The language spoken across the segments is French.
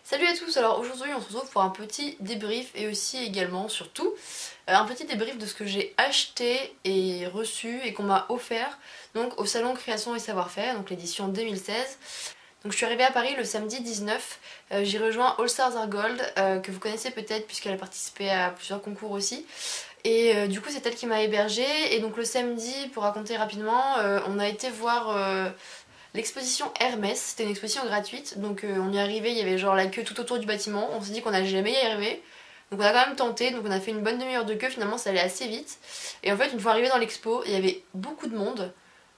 Salut à tous, alors aujourd'hui on se retrouve pour un petit débrief et aussi également surtout un petit débrief de ce que j'ai acheté et reçu et qu'on m'a offert donc au salon Création et Savoir-Faire, donc l'édition 2016. Donc je suis arrivée à Paris le samedi 19, j'ai rejoint All Stars Are Gold que vous connaissez peut-être puisqu'elle a participé à plusieurs concours aussi. Et du coup c'est elle qui m'a hébergée et donc le samedi, pour raconter rapidement, on a été voir l'exposition Hermès. C'était une exposition gratuite, donc on y est arrivé, il y avait genre la queue tout autour du bâtiment, on s'est dit qu'on n'allait jamais y arriver. Donc on a quand même tenté, donc on a fait une bonne demi-heure de queue, finalement ça allait assez vite. Et en fait une fois arrivé dans l'expo, il y avait beaucoup de monde.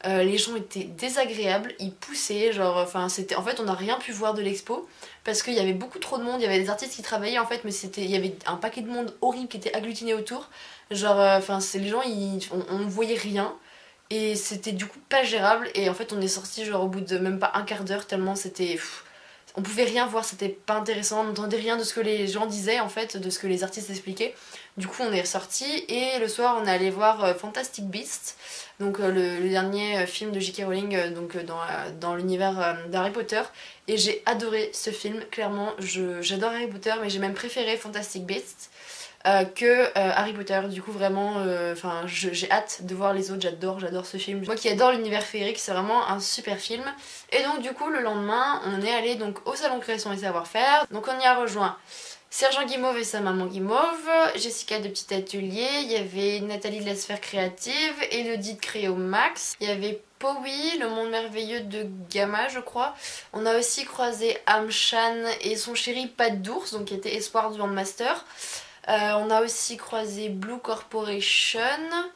Les gens étaient désagréables, ils poussaient, genre, enfin c'était, en fait on n'a rien pu voir de l'expo parce qu'il y avait beaucoup trop de monde, il y avait des artistes qui travaillaient en fait, mais il y avait un paquet de monde horrible qui était agglutiné autour, genre, enfin les gens, on ne voyait rien et c'était du coup pas gérable et en fait on est sorti genre au bout de même pas un quart d'heure tellement c'était, on pouvait rien voir, c'était pas intéressant, on n'entendait rien de ce que les gens disaient en fait, de ce que les artistes expliquaient. Du coup on est sorti et le soir on est allé voir Fantastic Beasts, donc le dernier film de J.K. Rowling donc, dans l'univers d'Harry Potter. Et j'ai adoré ce film, clairement, j'adore Harry Potter mais j'ai même préféré Fantastic Beasts que Harry Potter. Du coup vraiment, j'ai hâte de voir les autres, j'adore ce film. Moi qui adore l'univers féerique, c'est vraiment un super film. Et donc du coup le lendemain, on est allé donc au salon Création et Savoir-Faire. Donc on y a rejoint Sergent Guimauve et sa maman Guimauve, Jessica de Petit Atelier, il y avait Nathalie de la Sphère Créative, Elodie de Créo Max, il y avait Powi, le monde merveilleux de Gamma je crois. On a aussi croisé Amchan et son chéri Pat d'Ours, donc qui était espoir du Handmaster. On a aussi croisé Blue Corporation,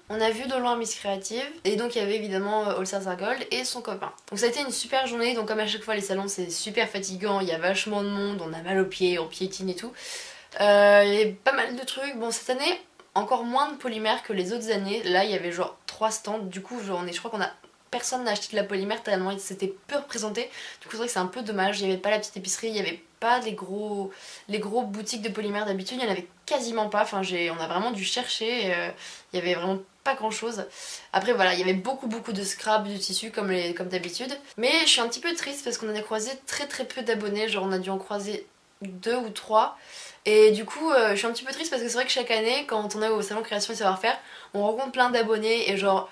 on a vu de loin Miss Créative, et donc il y avait évidemment All Stars Are Gold et son copain. Donc ça a été une super journée, donc comme à chaque fois les salons c'est super fatigant, il y a vachement de monde, on a mal aux pieds, on piétine et tout. Il y avait pas mal de trucs, bon cette année encore moins de polymère que les autres années, là il y avait genre 3 stands, du coup je crois qu'on a... Personne n'a acheté de la polymère tellement c'était peu représenté. Du coup c'est vrai que c'est un peu dommage, il n'y avait pas la petite épicerie, il n'y avait pas les gros boutiques de polymère d'habitude, il n'y en avait quasiment pas, enfin on a vraiment dû chercher, il y avait vraiment pas grand chose. Après voilà, il y avait beaucoup de scrap, de tissu comme d'habitude. Mais je suis un petit peu triste parce qu'on en a croisé très peu d'abonnés, genre on a dû en croiser 2 ou 3. Et du coup je suis un petit peu triste parce que c'est vrai que chaque année quand on est au salon Création et Savoir-Faire, on rencontre plein d'abonnés et genre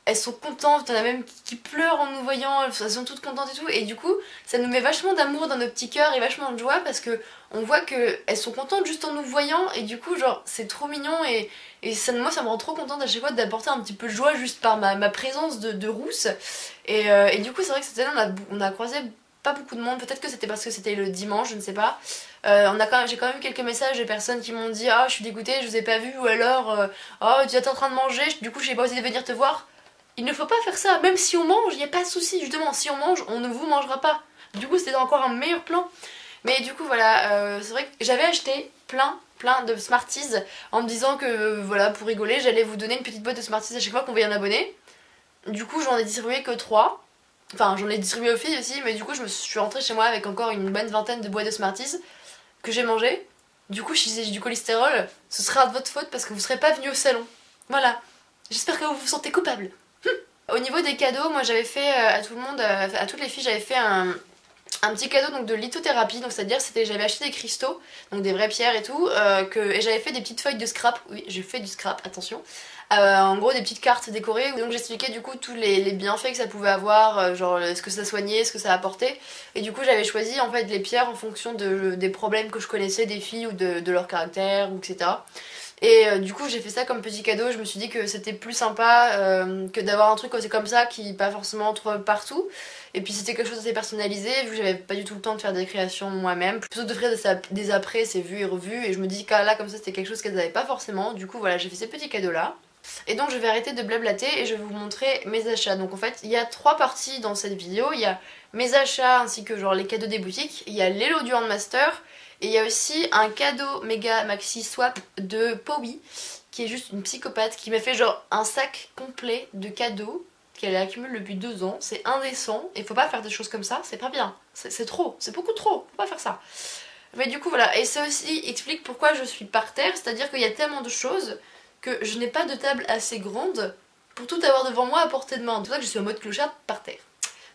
elles sont contentes, il y en a même qui pleurent en nous voyant, elles sont toutes contentes et tout, et du coup ça nous met vachement d'amour dans nos petits cœurs et vachement de joie parce que on voit qu'elles sont contentes juste en nous voyant, et du coup genre c'est trop mignon et ça, moi ça me rend trop contente à chaque fois d'apporter un petit peu de joie juste par ma présence de rousse. Et du coup c'est vrai que cette année on a croisé pas beaucoup de monde, peut-être que c'était parce que c'était le dimanche, je ne sais pas. J'ai quand même eu quelques messages de personnes qui m'ont dit ah je suis dégoûtée, je vous ai pas vu, ou alors oh tu es en train de manger, du coup j'ai pas osé venir te voir. Il ne faut pas faire ça, même si on mange, il n'y a pas de souci, justement, si on mange, on ne vous mangera pas. Du coup, c'était encore un meilleur plan. Mais du coup, voilà, c'est vrai que j'avais acheté plein de Smarties en me disant que, voilà, pour rigoler, j'allais vous donner une petite boîte de Smarties à chaque fois qu'on voyait un abonné. Du coup, j'en ai distribué que 3. Enfin, j'en ai distribué aux filles aussi, mais du coup, je suis rentrée chez moi avec encore une bonne vingtaine de boîtes de Smarties que j'ai mangées. Du coup, si j'ai du cholestérol, ce sera de votre faute parce que vous ne serez pas venu au salon. Voilà. J'espère que vous vous sentez coupable. Au niveau des cadeaux, moi j'avais fait à tout le monde, à toutes les filles, j'avais fait un petit cadeau donc de lithothérapie, donc c'est-à-dire j'avais acheté des cristaux, donc des vraies pierres et tout, et j'avais fait des petites feuilles de scrap, oui j'ai fait du scrap, attention, en gros des petites cartes décorées, donc j'expliquais du coup tous les bienfaits que ça pouvait avoir, genre ce que ça soignait, ce que ça apportait, et du coup j'avais choisi en fait les pierres en fonction des problèmes que je connaissais des filles ou de leur caractère, ou etc. Et du coup j'ai fait ça comme petit cadeau, je me suis dit que c'était plus sympa que d'avoir un truc comme ça qui pas forcément trouve partout. Et puis c'était quelque chose d'assez personnalisé, vu que j'avais pas du tout le temps de faire des créations moi-même. Plutôt d'offrir des après, c'est vu et revu, et je me dis que là comme ça c'était quelque chose qu'elles avaient pas forcément. Du coup voilà, j'ai fait ces petits cadeaux là. Et donc je vais arrêter de blablater et je vais vous montrer mes achats. Donc en fait il y a 3 parties dans cette vidéo, il y a mes achats ainsi que genre les cadeaux des boutiques, il y a l'élo du Handmaster, et il y a aussi un cadeau méga maxi swap de Powi, qui est juste une psychopathe, qui m'a fait genre un sac complet de cadeaux qu'elle accumule depuis 2 ans. C'est indécent, et faut pas faire des choses comme ça, c'est pas bien. C'est trop, c'est beaucoup trop, faut pas faire ça. Mais du coup voilà, et ça aussi explique pourquoi je suis par terre, c'est-à-dire qu'il y a tellement de choses que je n'ai pas de table assez grande pour tout avoir devant moi à portée de main. C'est pour ça que je suis en mode clochard par terre.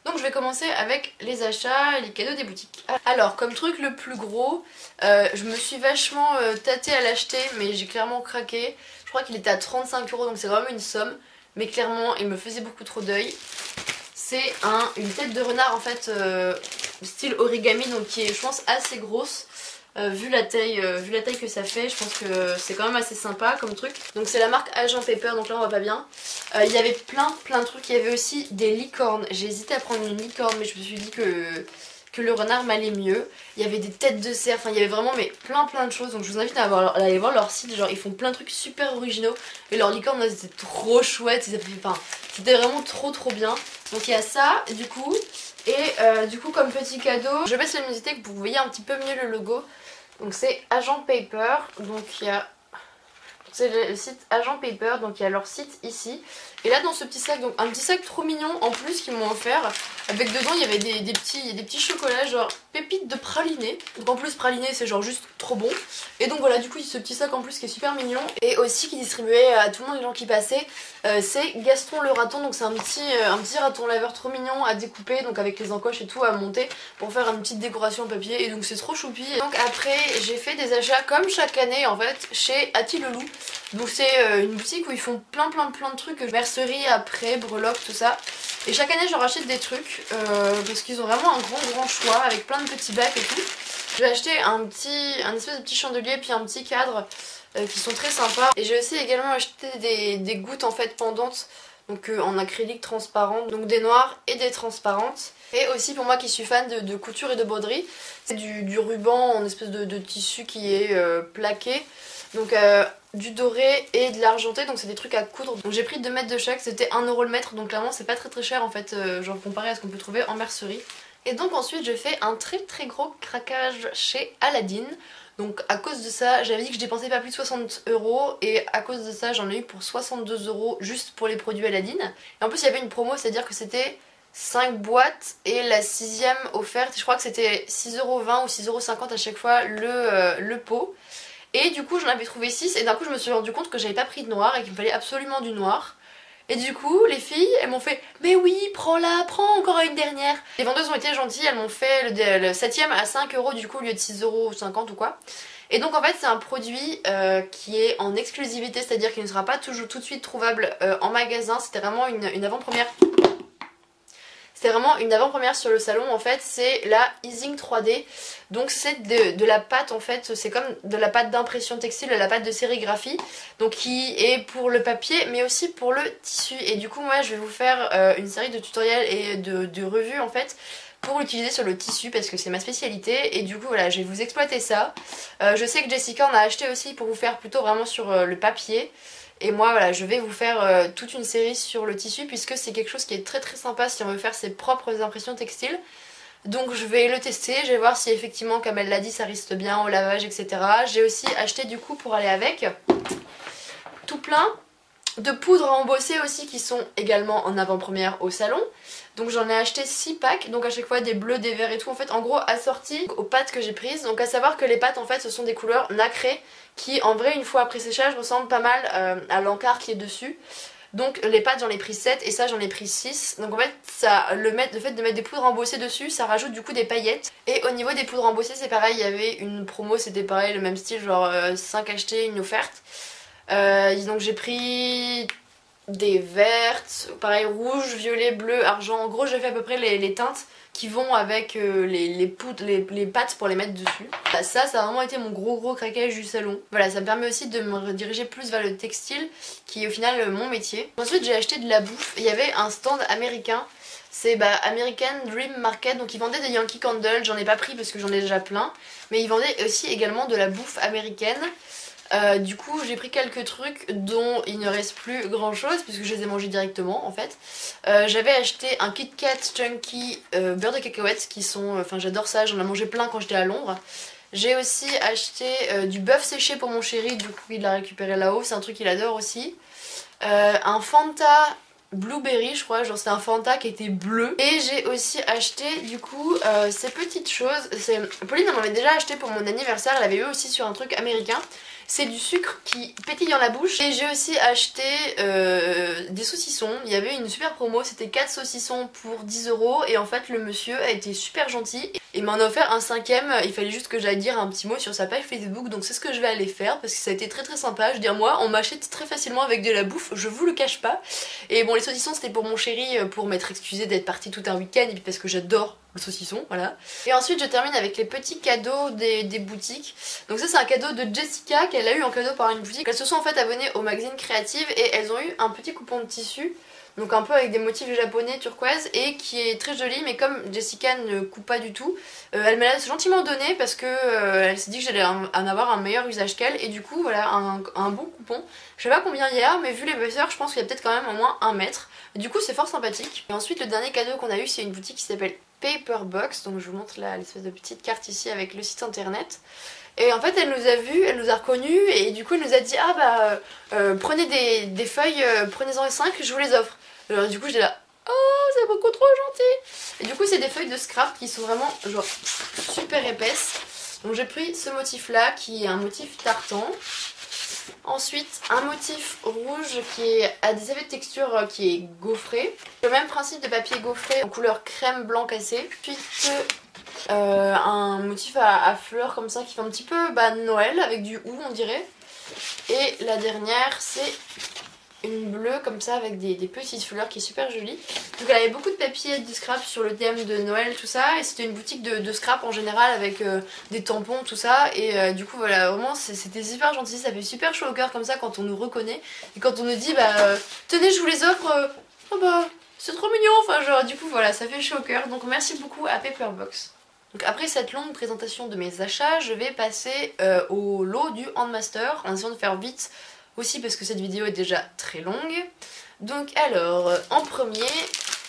Donc je vais commencer avec les achats et les cadeaux des boutiques. Alors comme truc le plus gros, je me suis vachement tâtée à l'acheter mais j'ai clairement craqué. Je crois qu'il était à 35 € donc c'est vraiment une somme. Mais clairement il me faisait beaucoup trop d'œil. C'est une tête de renard en fait style origami, donc qui est je pense assez grosse. Vu la taille que ça fait, je pense que c'est quand même assez sympa comme truc. Donc c'est la marque Agent Paper, donc là on voit pas bien. Il y avait plein de trucs, il y avait aussi des licornes. J'ai hésité à prendre une licorne mais je me suis dit que le renard m'allait mieux. Il y avait des têtes de cerf, enfin il y avait vraiment mais plein de choses. Donc je vous invite à aller voir leur site, genre ils font plein de trucs super originaux. Et leurs licornes elles étaient trop chouettes, c'était vraiment trop bien. Donc il y a ça du coup. Et du coup comme petit cadeau, je baisse la luminosité que vous voyez un petit peu mieux le logo. Donc c'est Agent Paper, donc il y a... C'est le site Agent Paper, donc il y a leur site ici. Et là dans ce petit sac, donc un petit sac trop mignon en plus qu'ils m'ont offert. Avec dedans il y avait des petits chocolats genre pépites de praliné. Donc en plus praliné c'est genre juste trop bon. Et donc voilà du coup ce petit sac en plus qui est super mignon. Et aussi qui distribuait à tout le monde les gens qui passaient. C'est Gaston le raton, donc c'est un petit raton laveur trop mignon à découper. Donc avec les encoches et tout à monter pour faire une petite décoration en papier. Et donc c'est trop choupi. Et donc après j'ai fait des achats comme chaque année en fait chez Atti le Loup. Donc c'est une boutique où ils font plein de trucs, mercerie, après, breloques, tout ça. Et chaque année je leur achète des trucs parce qu'ils ont vraiment un grand choix avec plein de petits bacs et tout. J'ai acheté un espèce de petit chandelier puis un petit cadre qui sont très sympas. Et j'ai aussi également acheté des gouttes en fait pendantes, donc en acrylique transparent, donc des noires et des transparentes. Et aussi pour moi qui suis fan de couture et de broderie, c'est du ruban en espèce de tissu qui est plaqué. Donc du doré et de l'argenté, donc c'est des trucs à coudre. Donc j'ai pris 2 mètres de chaque, c'était 1 € le mètre, donc clairement c'est pas très cher en fait, genre comparé à ce qu'on peut trouver en mercerie. Et donc ensuite j'ai fait un très gros craquage chez Aladdin. Donc à cause de ça, j'avais dit que je dépensais pas plus de 60 € et à cause de ça j'en ai eu pour 62 € juste pour les produits Aladdin. Et en plus il y avait une promo, c'est à dire que c'était 5 boîtes et la 6ème offerte, je crois que c'était 6,20 € ou 6,50 € à chaque fois le pot. Et du coup j'en avais trouvé 6 et d'un coup je me suis rendu compte que j'avais pas pris de noir et qu'il me fallait absolument du noir. Et du coup les filles elles m'ont fait mais oui prends-la, prends encore une dernière. Les vendeuses ont été gentilles, elles m'ont fait le 7ème à 5 € du coup au lieu de 6,50 € ou quoi. Et donc en fait c'est un produit qui est en exclusivité, c'est à dire qu'il ne sera pas toujours tout de suite trouvable en magasin. C'était vraiment une avant-première. C'était vraiment une avant-première sur le salon en fait, c'est la Easing 3D. Donc c'est de la pâte en fait, c'est comme de la pâte d'impression textile, de la pâte de sérigraphie. Donc qui est pour le papier mais aussi pour le tissu. Et du coup moi je vais vous faire une série de tutoriels et de revues en fait pour l'utiliser sur le tissu parce que c'est ma spécialité. Et du coup voilà, je vais vous exploiter ça. Je sais que Jessica en a acheté aussi pour vous faire plutôt vraiment sur le papier. Et moi voilà, je vais vous faire toute une série sur le tissu puisque c'est quelque chose qui est très sympa si on veut faire ses propres impressions textiles. Donc je vais le tester, je vais voir si effectivement comme elle l'a dit ça reste bien au lavage etc. J'ai aussi acheté du coup pour aller avec tout plein de poudres à embosser aussi qui sont également en avant-première au salon. Donc j'en ai acheté 6 packs, donc à chaque fois des bleus, des verts et tout, en fait en gros assortis aux pâtes que j'ai prises. Donc à savoir que les pâtes en fait ce sont des couleurs nacrées qui en vrai une fois après séchage ressemblent pas mal à l'encart qui est dessus. Donc les pâtes j'en ai pris 7 et ça j'en ai pris 6. Donc en fait le fait de mettre des poudres embossées dessus ça rajoute du coup des paillettes. Et au niveau des poudres embossées c'est pareil, il y avait une promo, c'était pareil le même style, genre 5 achetés, une offerte. Donc j'ai pris des vertes, pareil rouge, violet, bleu, argent. En gros j'ai fait à peu près les teintes qui vont avec les pâtes pour les mettre dessus. Ça a vraiment été mon gros craquage du salon. Voilà, ça me permet aussi de me rediriger plus vers le textile qui est au final mon métier. Ensuite j'ai acheté de la bouffe, il y avait un stand américain. C'est American Dream Market, donc ils vendaient des Yankee Candle, j'en ai pas pris parce que j'en ai déjà plein. Mais ils vendaient aussi également de la bouffe américaine. Du coup j'ai pris quelques trucs dont il ne reste plus grand chose puisque je les ai mangés directement en fait. J'avais acheté un Kit Kat Chunky beurre de cacahuètes qui sont, enfin j'adore ça, j'en ai mangé plein quand j'étais à Londres. J'ai aussi acheté du bœuf séché pour mon chéri, du coup il l'a récupéré là-haut, c'est un truc qu'il adore aussi. Un Fanta blueberry je crois, genre c'est un Fanta qui était bleu. Et j'ai aussi acheté du coup ces petites choses. Pauline elle m'en avait déjà acheté pour mon anniversaire, elle avait eu aussi sur un truc américain. C'est du sucre qui pétille dans la bouche. Et j'ai aussi acheté des saucissons. Il y avait une super promo, c'était 4 saucissons pour 10 €. Et en fait le monsieur a été super gentil et m'en a offert un 5ème. Il fallait juste que j'aille dire un petit mot sur sa page Facebook. Donc c'est ce que je vais aller faire parce que ça a été très très sympa. Je veux dire moi on m'achète très facilement avec de la bouffe, je vous le cache pas. Et bon les saucissons c'était pour mon chéri, pour m'être excusé d'être partie tout un week-end. Et puis parce que j'adore le saucisson, voilà. Et ensuite je termine avec les petits cadeaux des boutiques. Donc ça c'est un cadeau de Jessica qu'elle a eu en cadeau par une boutique. Elles se sont en fait abonnées au magazine Créative et elles ont eu un petit coupon de tissu. Donc un peu avec des motifs japonais turquoise et qui est très joli, mais comme Jessica ne coupe pas du tout, elle me l'a gentiment donné parce que elle s'est dit que j'allais en avoir un meilleur usage qu'elle. Et du coup voilà un bon coupon. Je sais pas combien il y a mais vu l'épaisseur je pense qu'il y a peut-être quand même au moins 1 mètre. Du coup c'est fort sympathique. Et ensuite le dernier cadeau qu'on a eu c'est une boutique qui s'appelle Paperbox. Donc je vous montre là l'espèce de petite carte ici avec le site internet. Et en fait elle nous a vus, elle nous a reconnus et du coup elle nous a dit ah bah prenez des feuilles, prenez-en 5, je vous les offre. Alors du coup j'étais là, oh c'est beaucoup trop gentil. Et du coup c'est des feuilles de scrap qui sont vraiment genre super épaisses. Donc j'ai pris ce motif là qui est un motif tartan. Ensuite un motif rouge qui a des effets de texture qui est gaufré. Le même principe de papier gaufré en couleur crème blanc cassé. Ensuite un motif à fleurs comme ça qui fait un petit peu Noël avec du hou on dirait. Et la dernière c'est une bleue comme ça avec des petites fleurs qui est super jolie. Donc elle avait beaucoup de papier de scrap sur le thème de Noël tout ça. Et c'était une boutique de scrap en général avec des tampons tout ça. Et du coup voilà vraiment c'était super gentil. Ça fait super chaud au cœur comme ça quand on nous reconnaît. Et quand on nous dit tenez je vous les offre. Oh bah c'est trop mignon. Enfin genre du coup voilà ça fait chaud au cœur. Donc merci beaucoup à Paperbox. Donc après cette longue présentation de mes achats, je vais passer au lot du Handmaster en essayant de faire vite aussi parce que cette vidéo est déjà très longue. Donc alors, en premier,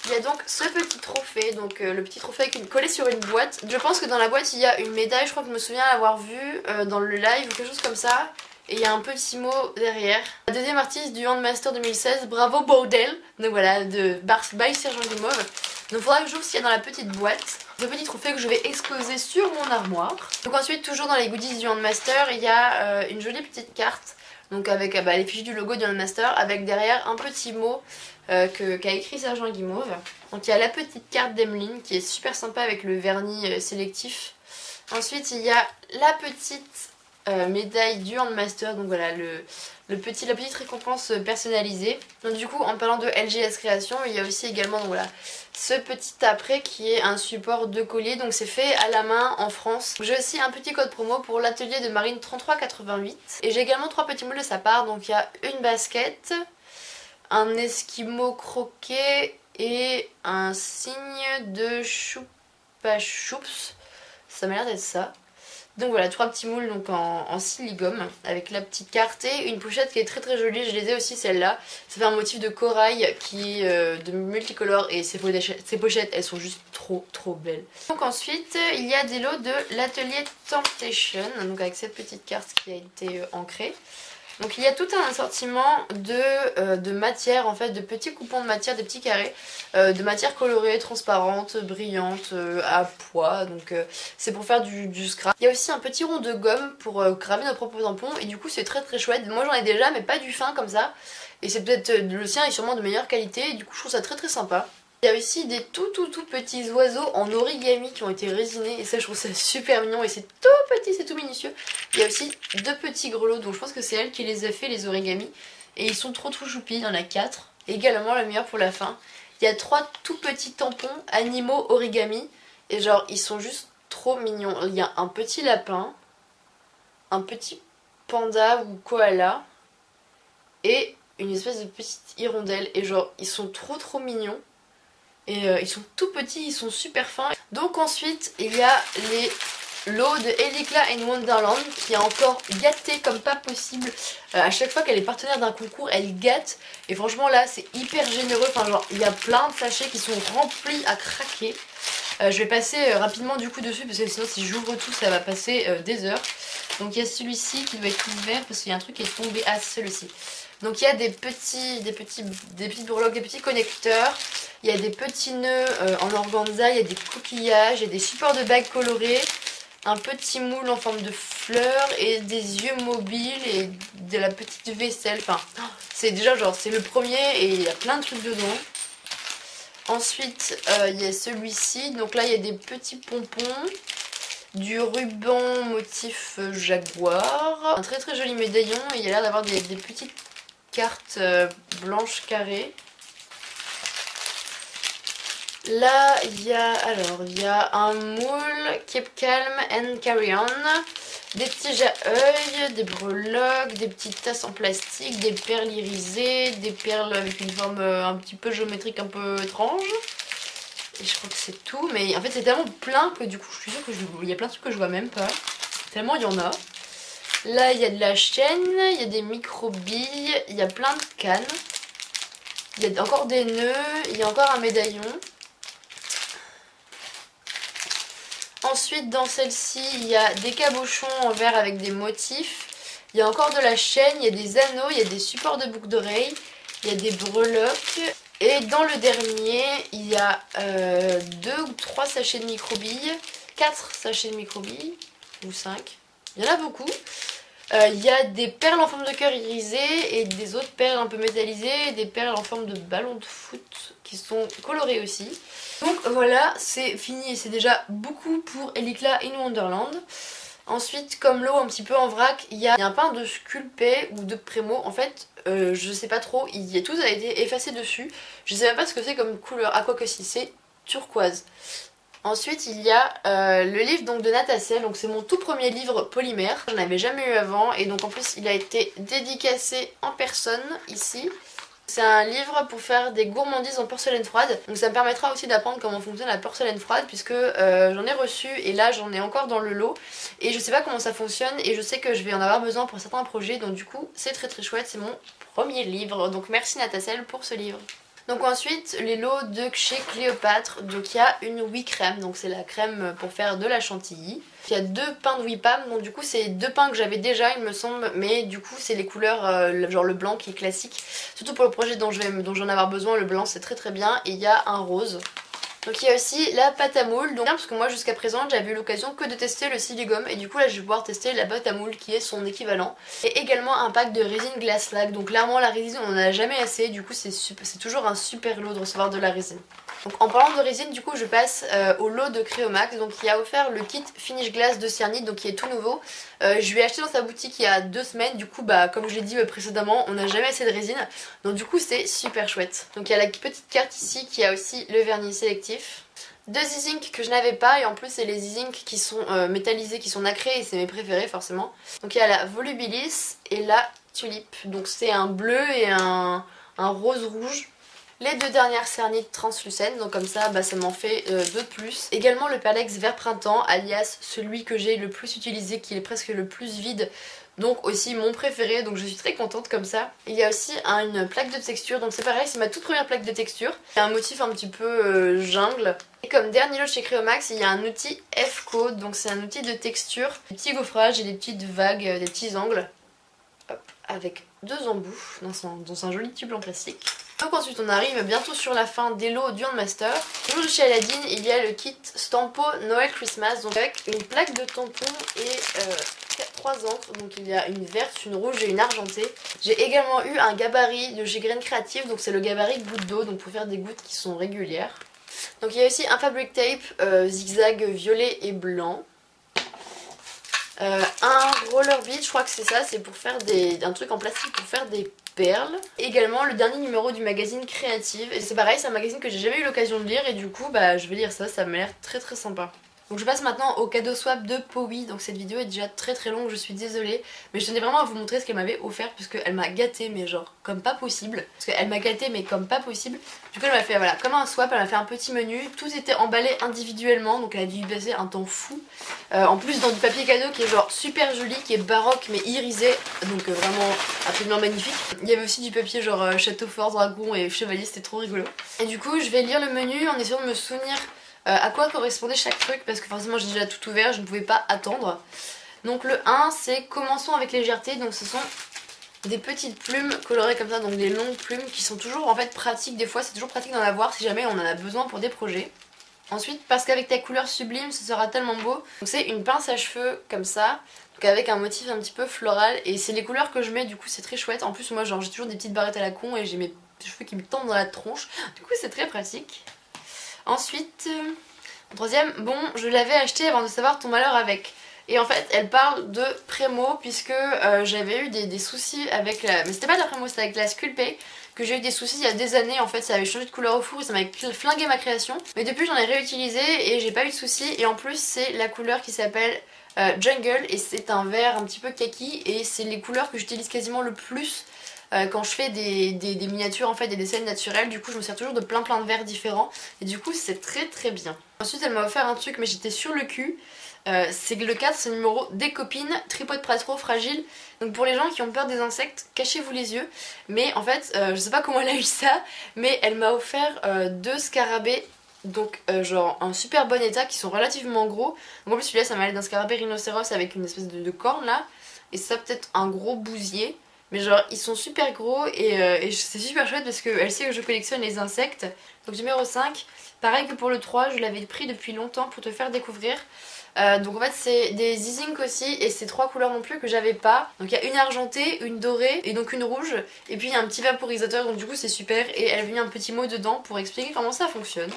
il y a donc ce petit trophée, donc le petit trophée collé sur une boîte. Je pense que dans la boîte il y a une médaille, je crois que je me souviens l'avoir vue dans le live ou quelque chose comme ça. Et il y a un petit mot derrière. La deuxième artiste du Handmaster 2016, bravo Baudel. Donc voilà, de by Sergent Guimauve. Donc il faudra que j'ouvre ce qu'il y a dans la petite boîte. Ce petit trophée que je vais exposer sur mon armoire. Donc ensuite, toujours dans les goodies du Handmaster, il y a une jolie petite carte. Donc avec l'effigie du logo du Handmaster, avec derrière un petit mot qu'a écrit Sergent Guimauve. Donc il y a la petite carte d'Emeline qui est super sympa avec le vernis sélectif. Ensuite il y a la petite médaille du Handmaster, donc voilà la petite récompense personnalisée. Donc du coup en parlant de LGS Création, il y a aussi également donc voilà ce petit après qui est un support de collier, donc c'est fait à la main en France. J'ai aussi un petit code promo pour l'atelier de Marine 3388 et j'ai également 3 petits moules de sa part. Donc il y a une basket, un esquimau croqué et un signe de choupa choups, ça m'a l'air d'être ça. Donc voilà, 3 petits moules donc en silicone avec la petite carte et une pochette qui est très très jolie. Je les ai aussi celle-là. Ça fait un motif de corail qui est de multicolore et ces pochettes elles sont juste trop belles. Donc ensuite il y a des lots de l'atelier Temptation, donc avec cette petite carte qui a été ancrée. Donc il y a tout un assortiment de matière, en fait, de petits coupons de matière, des petits carrés, de matière colorée, transparente, brillante, à poids, donc c'est pour faire du scrap. Il y a aussi un petit rond de gomme pour cramer nos propres tampons et du coup c'est très chouette. Moi j'en ai déjà mais pas du fin comme ça et c'est peut-être le sien est sûrement de meilleure qualité et du coup je trouve ça très sympa. Il y a aussi des tout petits oiseaux en origami qui ont été résinés et ça je trouve ça super mignon et c'est tout petit, c'est tout minutieux. Il y a aussi 2 petits grelots donc je pense que c'est elle qui les a fait les origamis et ils sont trop choupis, il y en a 4. Et également le meilleur pour la fin, il y a 3 tout petits tampons animaux origami et genre ils sont juste trop mignons. Il y a un petit lapin, un petit panda ou koala et une espèce de petite hirondelle et genre ils sont trop mignons. Et ils sont tout petits, ils sont super fins. Donc ensuite il y a les lots de Elikla and Wonderland qui est encore gâté comme pas possible. À chaque fois qu'elle est partenaire d'un concours elle gâte. Et franchement là c'est hyper généreux. Enfin genre il y a plein de sachets qui sont remplis à craquer. Je vais passer rapidement du coup dessus parce que sinon si j'ouvre tout ça va passer des heures. Donc il y a celui-ci qui doit être ouvert parce qu'il y a un truc qui est tombé. Ah, c'est celui-ci. Donc il y a des petites breloques, des petits connecteurs. Il y a des petits nœuds en organza, il y a des coquillages, il y a des supports de bagues colorés. Un petit moule en forme de fleurs et des yeux mobiles et de la petite vaisselle. Enfin, c'est déjà genre, c'est le premier et il y a plein de trucs dedans. Ensuite, il y a celui-ci. Donc là, il y a des petits pompons, du ruban motif jaguar, un très très joli médaillon et il y a l'air d'avoir des petites cartes blanches carrées. Là, il y a un moule, Keep Calm and Carry On, des petits à-œil, des breloques, des petites tasses en plastique, des perles irisées, des perles avec une forme un petit peu géométrique, un peu étrange. Et je crois que c'est tout, mais en fait c'est tellement plein que du coup je suis sûre qu'il y a plein de trucs que je vois même pas. Tellement il y en a. Là, il y a de la chaîne, il y a des micro-billes, il y a plein de cannes. Il y a encore des nœuds, il y a encore un médaillon. Ensuite, dans celle-ci, il y a des cabochons en verre avec des motifs. Il y a encore de la chaîne, il y a des anneaux, il y a des supports de boucles d'oreilles, il y a des breloques. Et dans le dernier, il y a 2 ou 3 sachets de micro-billes, 4 sachets de micro-billes, ou 5. Il y en a beaucoup. Il y a des perles en forme de cœur irisé et des autres perles un peu métallisées et des perles en forme de ballon de foot qui sont colorées aussi. Donc voilà, c'est fini et c'est déjà beaucoup pour Elikla in Wonderland. Ensuite, comme l'eau un petit peu en vrac, il y a un pain de Sculpey ou de Prémo. En fait, je sais pas trop, tout a été effacé dessus. Je sais même pas ce que c'est comme couleur. Ah, quoi que si, c'est turquoise. Ensuite, il y a le livre donc, de Natacelle, donc c'est mon tout premier livre polymère. Je n'en avais jamais eu avant et donc en plus il a été dédicacé en personne ici. C'est un livre pour faire des gourmandises en porcelaine froide. Donc ça me permettra aussi d'apprendre comment fonctionne la porcelaine froide puisque j'en ai reçu et là j'en ai encore dans le lot. Et je sais pas comment ça fonctionne et je sais que je vais en avoir besoin pour certains projets. Donc du coup c'est très très chouette, c'est mon premier livre. Donc merci Natacelle pour ce livre. Donc ensuite les lots de chez Cléopâtre, donc il y a une Oui crème, donc c'est la crème pour faire de la chantilly. Il y a 2 pains de Oui Pam, donc du coup c'est 2 pains que j'avais déjà il me semble, mais du coup c'est les couleurs genre le blanc qui est classique. Surtout pour le projet dont je vais en avoir besoin, le blanc c'est très très bien et il y a un rose. Donc il y a aussi la pâte à moule, donc parce que moi jusqu'à présent j'avais eu l'occasion que de tester le siligum et du coup là je vais pouvoir tester la pâte à moule qui est son équivalent. Et également un pack de résine glace lac, donc clairement la résine on en a jamais assez, du coup c'est toujours un super lot de recevoir de la résine. Donc en parlant de résine, du coup je passe au lot de Créomax, donc il a offert le kit Finish Glass de Cyanide, donc qui est tout nouveau. Je lui ai acheté dans sa boutique il y a 2 semaines, du coup bah comme je l'ai dit précédemment, on n'a jamais assez de résine, donc du coup c'est super chouette. Donc il y a la petite carte ici qui a aussi le vernis sélectif. 2 e-zinc que je n'avais pas et en plus c'est les e-zinc qui sont métallisés, qui sont nacrés et c'est mes préférés forcément. Donc il y a la Volubilis et la Tulipe, donc c'est un bleu et un rose rouge. Les 2 dernières cernites translucentes, donc comme ça, ça m'en fait 2 de plus. Également le Palex vert printemps, alias celui que j'ai le plus utilisé, qui est presque le plus vide. Donc aussi mon préféré, donc je suis très contente comme ça. Il y a aussi une plaque de texture, donc c'est pareil, c'est ma toute première plaque de texture. Il y a un motif un petit peu jungle. Et comme dernier lot chez Créomax, il y a un outil F-Code, donc c'est un outil de texture. Des petits gaufrages et des petites vagues, des petits angles. Hop, avec 2 embouts dans un joli tube en plastique. Donc ensuite on arrive bientôt sur la fin des lots du Handmaster. Toujours de chez Aladdin, il y a le kit Stampo Noël Christmas, donc avec une plaque de tampons et 3 encres. Donc il y a une verte, une rouge et une argentée. J'ai également eu un gabarit de chez Grain Creative, donc c'est le gabarit goutte d'eau, donc pour faire des gouttes qui sont régulières. Donc il y a aussi un fabric tape zigzag violet et blanc. Un roller bead, je crois que c'est ça, c'est pour faire un truc en plastique pour faire des perles. Également le dernier numéro du magazine Créative. Et c'est pareil, c'est un magazine que j'ai jamais eu l'occasion de lire et du coup je vais lire ça m'a l'air très très sympa. Donc je passe maintenant au cadeau swap de Powi. Donc cette vidéo est déjà très très longue, je suis désolée. Mais je tenais vraiment à vous montrer ce qu'elle m'avait offert puisqu'elle m'a gâtée mais genre comme pas possible. Parce qu'elle m'a gâtée mais comme pas possible. Du coup elle m'a fait voilà, comme un swap, elle m'a fait un petit menu. Tout était emballé individuellement donc elle a dû y passer un temps fou. En plus dans du papier cadeau qui est genre super joli, qui est baroque mais irisé. Donc vraiment absolument magnifique. Il y avait aussi du papier genre château fort, dragon et chevalier, c'était trop rigolo. Et du coup je vais lire le menu en essayant de me souvenir à quoi correspondait chaque truc parce que forcément j'ai déjà tout ouvert, je ne pouvais pas attendre. Donc le 1 c'est commençons avec légèreté, donc ce sont des petites plumes colorées comme ça, donc des longues plumes qui sont toujours en fait pratiques, des fois c'est toujours pratique d'en avoir si jamais on en a besoin pour des projets. Ensuite, parce qu'avec ta couleur sublime, ce sera tellement beau. Donc c'est une pince à cheveux comme ça, donc avec un motif un petit peu floral. Et c'est les couleurs que je mets, du coup c'est très chouette. En plus moi genre j'ai toujours des petites barrettes à la con et j'ai mes cheveux qui me tombent dans la tronche. Du coup c'est très pratique. Ensuite, en troisième, bon je l'avais acheté avant de savoir ton malheur avec. Et en fait elle parle de Prémo puisque j'avais eu des soucis avec la... Mais c'était pas de la Prémo, c'était avec la Sculpey. Que j'ai eu des soucis il y a des années, en fait ça avait changé de couleur au four et ça m'avait flingué ma création. Mais depuis j'en ai réutilisé et j'ai pas eu de soucis. Et en plus c'est la couleur qui s'appelle Jungle et c'est un vert un petit peu kaki. Et c'est les couleurs que j'utilise quasiment le plus quand je fais des miniatures, en fait des dessins naturels. Du coup je me sers toujours de plein de verts différents. Et du coup c'est très bien. Ensuite elle m'a offert un truc mais j'étais sur le cul. C'est le 4, c'est le numéro des copines, tripode pas trop fragile. Donc pour les gens qui ont peur des insectes, cachez-vous les yeux. Mais en fait, je sais pas comment elle a eu ça, mais elle m'a offert 2 scarabées. Donc genre en super bon état, qui sont relativement gros. Donc en plus celui-là ça m'a l'air d'un scarabée rhinocéros avec une espèce de corne là. Et ça peut-être un gros bousier. Mais genre ils sont super gros et c'est super chouette parce qu'elle sait que je collectionne les insectes. Donc numéro 5, pareil que pour le 3, je l'avais pris depuis longtemps pour te faire découvrir. Donc en fait c'est des Zizink aussi et c'est 3 couleurs non plus que j'avais pas. Donc il y a une argentée, une dorée et donc une rouge. Et puis il y a un petit vaporisateur donc du coup c'est super. Et elle a mis un petit mot dedans pour expliquer comment ça fonctionne.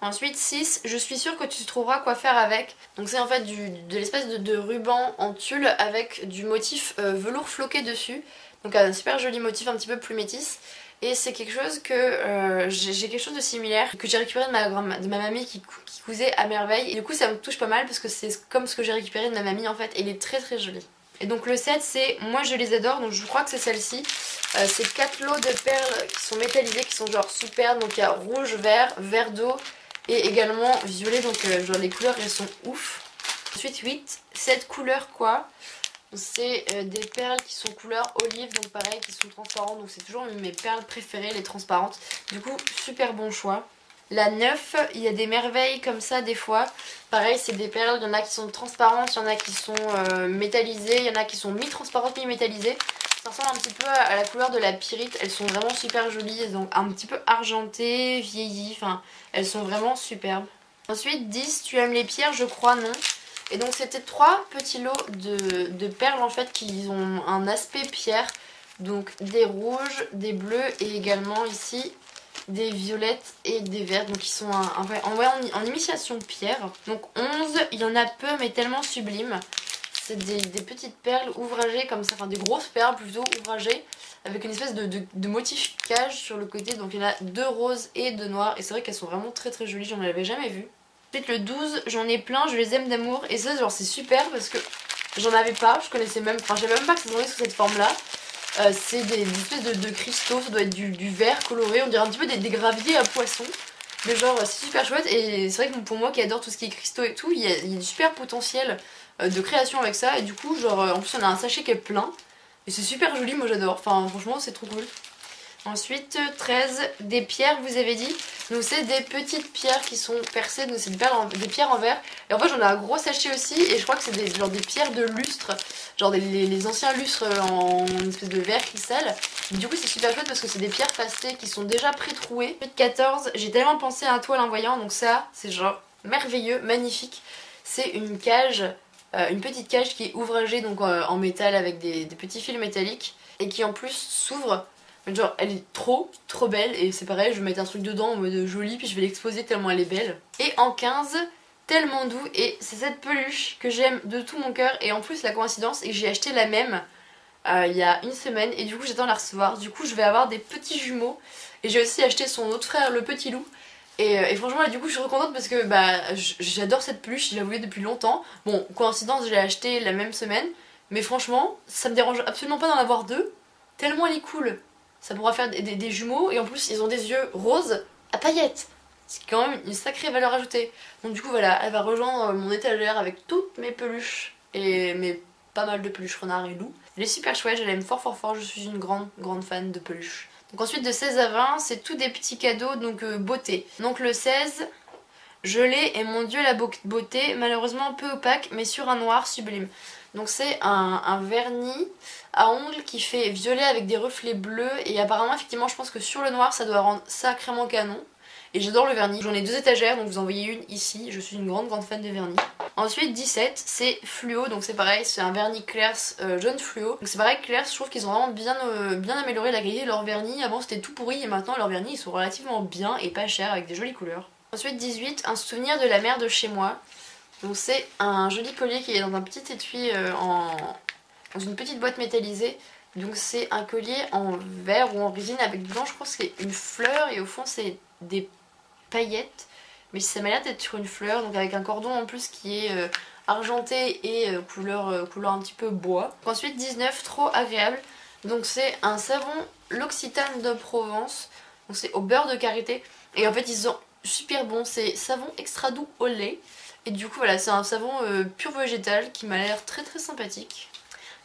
Ensuite 6, je suis sûre que tu trouveras quoi faire avec. Donc c'est en fait de l'espèce de ruban en tulle avec du motif velours floqué dessus. Donc un super joli motif un petit peu plus métis. Et c'est quelque chose que j'ai quelque chose de similaire que j'ai récupéré de ma mamie qui cousait à merveille. Et du coup ça me touche pas mal parce que c'est comme ce que j'ai récupéré de ma mamie en fait. Et il est très joli. Et donc le 7 c'est moi je les adore, donc je crois que c'est celle-ci. C'est 4 lots de perles qui sont métallisées, qui sont genre super. Donc il y a rouge, vert, vert d'eau et également violet. Donc genre les couleurs elles sont ouf. Ensuite 8, cette couleur quoi. C'est des perles qui sont couleur olive, donc pareil, qui sont transparentes. Donc c'est toujours mes perles préférées, les transparentes. Du coup, super bon choix. La 9, il y a des merveilles comme ça des fois. Pareil, c'est des perles, il y en a qui sont transparentes, il y en a qui sont métallisées, il y en a qui sont mi-transparentes, mi-métallisées. Ça ressemble un petit peu à la couleur de la pyrite. Elles sont vraiment super jolies, donc un petit peu argentées, vieillies, enfin, elles sont vraiment superbes. Ensuite, 10, tu aimes les pierres, je crois, non. Et donc c'était 3 petits lots de perles en fait qui ont un aspect pierre. Donc des rouges, des bleus et également ici des violettes et des vertes. Donc ils sont en imitation pierre. Donc 11, il y en a peu mais tellement sublimes. C'est des petites perles ouvragées comme ça, enfin des grosses perles plutôt ouvragées. Avec une espèce de motif cage sur le côté. Donc il y en a 2 roses et 2 noirs. Et c'est vrai qu'elles sont vraiment très jolies, j'en avais jamais vu. Ensuite le 12, j'en ai plein, je les aime d'amour. Et ça genre c'est super parce que j'en avais pas, je connaissais même, enfin je savais même pas que ça se vendait sous cette forme là. C'est des espèces de cristaux, ça doit être du vert coloré, on dirait un petit peu des graviers à poissons. Mais genre c'est super chouette et c'est vrai que pour moi qui adore tout ce qui est cristaux et tout, il y a du super potentiel de création avec ça. Et du coup genre en plus on a un sachet qui est plein. Et c'est super joli, moi j'adore, enfin franchement c'est trop cool. Ensuite 13, des pierres vous avez dit. Donc c'est des petites pierres qui sont percées, donc c'est des pierres en verre. Et en fait j'en ai un gros sachet aussi et je crois que c'est des pierres de lustre. Genre les anciens lustres en espèce de verre cristal. Du coup c'est super chouette parce que c'est des pierres pastées qui sont déjà pré-trouées. Ensuite 14, j'ai tellement pensé à un toile en voyant, donc ça c'est genre merveilleux, magnifique. C'est une cage, une petite cage qui est ouvragée donc en métal avec des petits fils métalliques. Et qui en plus s'ouvre. Genre elle est trop belle et c'est pareil, je vais mettre un truc dedans en mode joli puis je vais l'exposer tellement elle est belle. Et en 15, tellement doux, et c'est cette peluche que j'aime de tout mon cœur. Et en plus la coïncidence est que j'ai acheté la même il y a une semaine et du coup j'attends de la recevoir. Du coup je vais avoir des petits jumeaux et j'ai aussi acheté son autre frère le petit loup. Et franchement là, du coup je suis trop contente parce que j'adore cette peluche, je la voulais depuis longtemps. Bon coïncidence je l'ai acheté la même semaine, mais franchement ça me dérange absolument pas d'en avoir deux, tellement elle est cool. Ça pourra faire des jumeaux et en plus ils ont des yeux roses à paillettes. C'est quand même une sacrée valeur ajoutée. Donc du coup voilà, elle va rejoindre mon étagère avec toutes mes peluches et mes pas mal de peluches renard et loup. Elle est super chouette, je l'aime fort, je suis une grande fan de peluches. Donc ensuite de 16 à 20, c'est tous des petits cadeaux, donc beauté. Donc le 16, Je l'ai et mon dieu la beauté, malheureusement un peu opaque mais sur un noir sublime. Donc c'est un vernis à ongles qui fait violet avec des reflets bleus et apparemment effectivement je pense que sur le noir ça doit rendre sacrément canon. Et j'adore le vernis, j'en ai 2 étagères donc vous en voyez une ici, je suis une grande fan de vernis. Ensuite 17 c'est fluo, donc c'est pareil, c'est un vernis Claire's jaune fluo. Donc c'est pareil, Claire's je trouve qu'ils ont vraiment bien amélioré la qualité de leur vernis. Avant c'était tout pourri et maintenant leurs vernis ils sont relativement bien et pas chers avec des jolies couleurs. Ensuite 18, un souvenir de la mer de chez moi. Donc c'est un joli collier qui est dans un petit étui dans une petite boîte métallisée. Donc c'est un collier en verre ou en résine avec dedans je crois que c'est une fleur et au fond c'est des paillettes. Mais ça m'a l'air d'être sur une fleur, donc avec un cordon en plus qui est argenté et couleur un petit peu bois. Ensuite 19, trop agréable. Donc c'est un savon L'Occitane de Provence. Donc c'est au beurre de karité. Et en fait ils sont super bons, c'est savon extra doux au lait. Et du coup voilà, c'est un savon pur végétal qui m'a l'air très sympathique.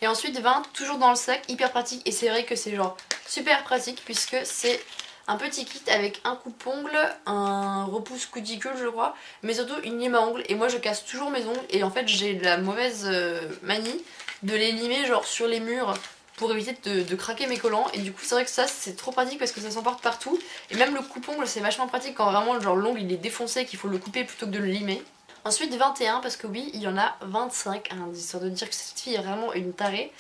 Et ensuite 20, toujours dans le sac, hyper pratique. Et c'est vrai que c'est genre super pratique puisque c'est un petit kit avec un coupe-ongle, un repousse cuticule je crois, mais surtout une lime à ongles. Et moi je casse toujours mes ongles et en fait j'ai la mauvaise manie de les limer genre sur les murs pour éviter de craquer mes collants. Et du coup c'est vrai que ça c'est trop pratique parce que ça s'emporte partout. Et même le coupe-ongle c'est vachement pratique quand vraiment genre l'ongle il est défoncé et qu'il faut le couper plutôt que de le limer. Ensuite 21 parce que oui il y en a 25, hein, histoire de dire que cette fille est vraiment une tarée.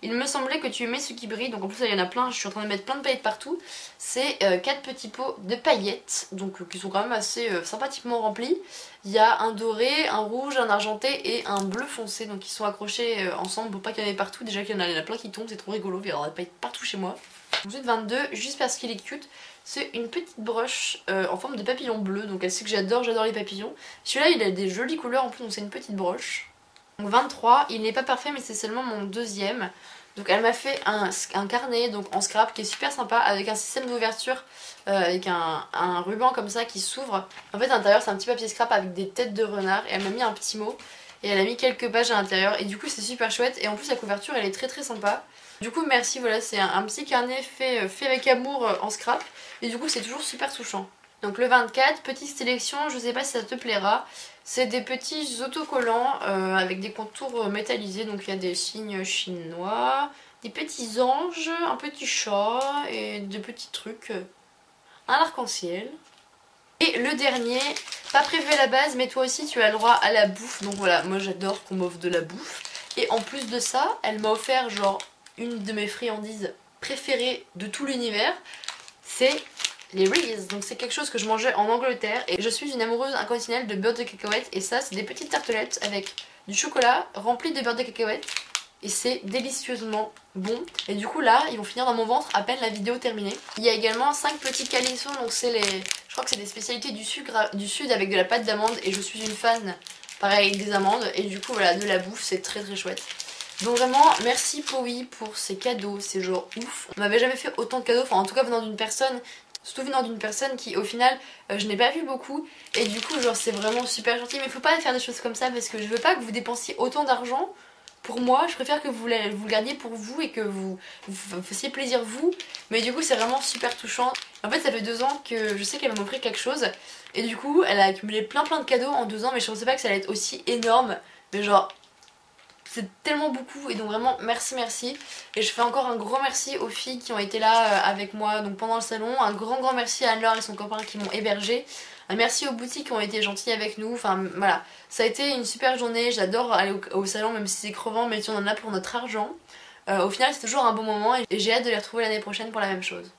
Il me semblait que tu aimais ce qui brille, donc en plus il y en a plein, je suis en train de mettre plein de paillettes partout. C'est 4 petits pots de paillettes, donc qui sont quand même assez sympathiquement remplis. Il y a un doré, un rouge, un argenté et un bleu foncé, donc ils sont accrochés ensemble pour pas qu'il y en ait partout. Déjà qu'il y en a plein qui tombent, c'est trop rigolo, il y aura des paillettes partout chez moi. Ensuite 22, juste parce qu'il est cute, c'est une petite broche en forme de papillon bleu, donc elle sait que j'adore les papillons. Celui-là il a des jolies couleurs en plus, donc c'est une petite broche. Donc 23, il n'est pas parfait mais c'est seulement mon deuxième. Donc elle m'a fait un carnet donc en scrap qui est super sympa avec un système d'ouverture avec un ruban comme ça qui s'ouvre. En fait à l'intérieur c'est un petit papier scrap avec des têtes de renard et elle m'a mis un petit mot et elle a mis quelques pages à l'intérieur et du coup c'est super chouette et en plus la couverture elle est très sympa. Du coup merci, voilà c'est un petit carnet fait avec amour en scrap et du coup c'est toujours super touchant. Donc le 24, petite sélection, je sais pas si ça te plaira. C'est des petits autocollants avec des contours métallisés, donc il y a des signes chinois, des petits anges, un petit chat et des petits trucs, un arc-en-ciel. Et le dernier, pas prévu à la base, mais toi aussi tu as le droit à la bouffe, donc voilà, moi j'adore qu'on m'offre de la bouffe. Et en plus de ça, elle m'a offert genre une de mes friandises préférées de tout l'univers, c'est les Reese. Donc c'est quelque chose que je mangeais en Angleterre et je suis une amoureuse inconditionnelle de beurre de cacahuète et ça c'est des petites tartelettes avec du chocolat rempli de beurre de cacahuète et c'est délicieusement bon. Et du coup là ils vont finir dans mon ventre à peine la vidéo terminée. Il y a également 5 petits calissons, donc c'est je crois que c'est des spécialités du sud avec de la pâte d'amande et je suis une fan pareil des amandes et du coup voilà de la bouffe, c'est très chouette. Donc vraiment merci Powi pour ces cadeaux, c'est genre ouf. On m'avait jamais fait autant de cadeaux, enfin en tout cas venant d'une personne, surtout venant d'une personne qui au final je n'ai pas vu beaucoup et du coup genre c'est vraiment super gentil. Mais il faut pas faire des choses comme ça parce que je veux pas que vous dépensiez autant d'argent pour moi, je préfère que vous le gardiez pour vous et que vous fassiez plaisir vous. Mais du coup c'est vraiment super touchant. En fait ça fait 2 ans que je sais qu'elle va m'offrir quelque chose et du coup elle a accumulé plein de cadeaux en 2 ans mais je pensais pas que ça allait être aussi énorme. Mais genre c'est tellement beaucoup et donc vraiment merci. Et je fais encore un gros merci aux filles qui ont été là avec moi donc pendant le salon. Un grand merci à Anne-Laure et son copain qui m'ont hébergé. Un merci aux boutiques qui ont été gentilles avec nous. Enfin voilà, ça a été une super journée. J'adore aller au salon même si c'est crevant, mais si on en a pour notre argent. Au final c'est toujours un bon moment et j'ai hâte de les retrouver l'année prochaine pour la même chose.